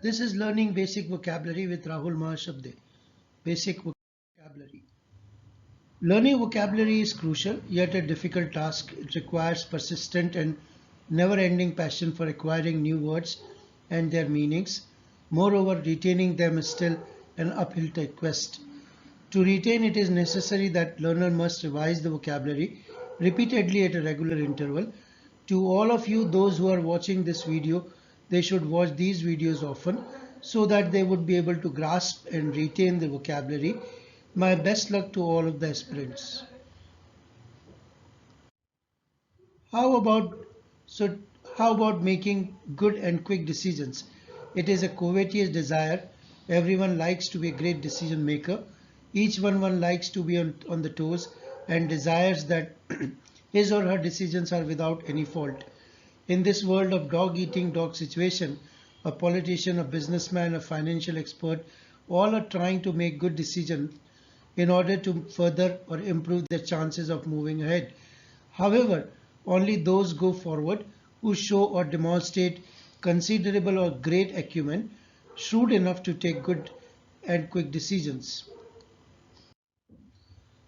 This is Learning Basic Vocabulary with Rahul Mahashabde. Basic vocabulary. Learning vocabulary is crucial, yet a difficult task. It requires persistent and never-ending passion for acquiring new words and their meanings. Moreover, retaining them is still an uphill quest. To retain it is necessary that learner must revise the vocabulary repeatedly at a regular interval. To all of you, those who are watching this video, they should watch these videos often so that they would be able to grasp and retain the vocabulary. My best luck to all of the aspirants. How about so how about making good and quick decisions? It is a covetous desire. Everyone likes to be a great decision maker. Each one likes to be on the toes and desires that his or her decisions are without any fault. In this world of dog eating dog situation, a politician, a businessman, a financial expert, all are trying to make good decisions in order to further or improve their chances of moving ahead. However, only those go forward who show or demonstrate considerable or great acumen, shrewd enough to take good and quick decisions.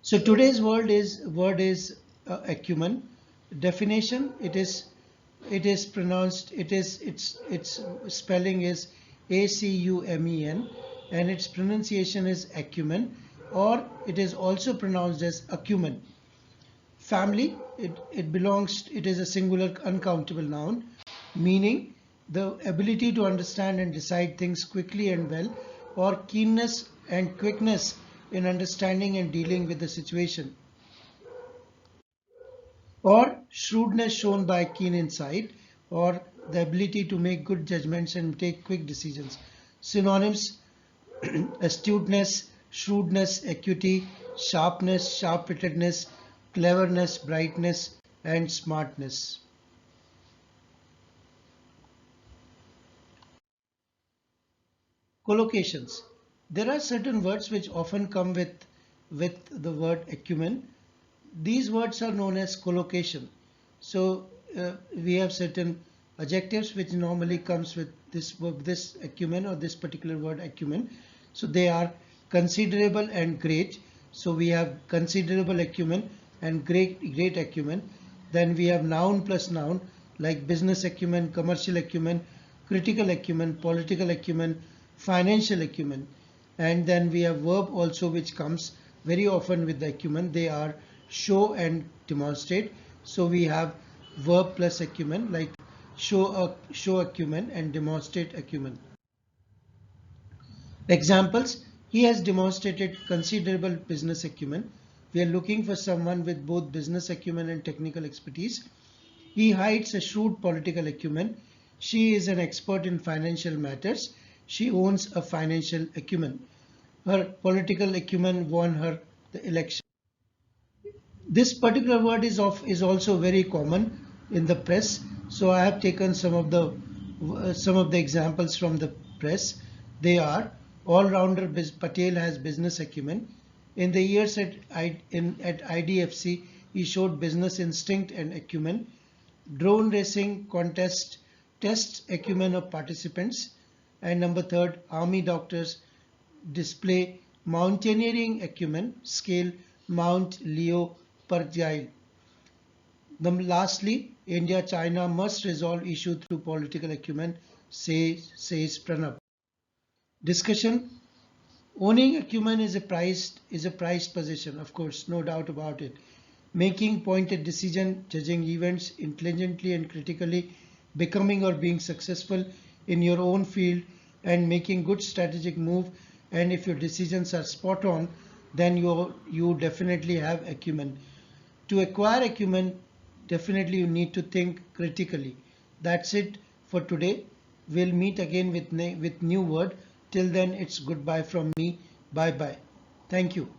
So today's word is acumen. Definition: it is pronounced its spelling is ACUMEN, and its pronunciation is acumen, or it is also pronounced as acumen. Family, it is a singular uncountable noun, meaning the ability to understand and decide things quickly and well, or keenness and quickness in understanding and dealing with the situation, or shrewdness shown by keen insight, or the ability to make good judgments and take quick decisions. Synonyms: astuteness, shrewdness, acuity, sharpness, sharp-wittedness, cleverness, brightness, and smartness. Collocations. There are certain words which often come with the word acumen. These words are known as collocation. So we have certain adjectives which normally comes with this acumen, or this particular word acumen. So they are considerable and great. So we have considerable acumen and great acumen. Then we have noun plus noun like business acumen, commercial acumen, critical acumen, political acumen, financial acumen. And then we have verb also, which comes very often with the acumen. They are show and demonstrate. So we have verb plus acumen, like show acumen and demonstrate acumen. Examples: he has demonstrated considerable business acumen. We are looking for someone with both business acumen and technical expertise. He hides a shrewd political acumen. She is an expert in financial matters. She owns a financial acumen. Her political acumen won her the election. This particular word is also very common in the press. So I have taken some of the examples from the press. They are: all-rounder Patel has business acumen. In the years at IDFC, he showed business instinct and acumen. Drone racing contest tests acumen of participants. And number third, army doctors display mountaineering acumen, scale Mount Leo Pergile. Lastly, India-China must resolve issue through political acumen, says Pranab. Discussion: owning acumen is a prized possession, of course, no doubt about it. Making pointed decision, judging events intelligently and critically, becoming or being successful in your own field, and making good strategic move. And if your decisions are spot on, then you definitely have acumen. To acquire acumen, definitely you need to think critically. That's it for today. We'll meet again with new word. Till then, it's goodbye from me. Bye bye. Thank you.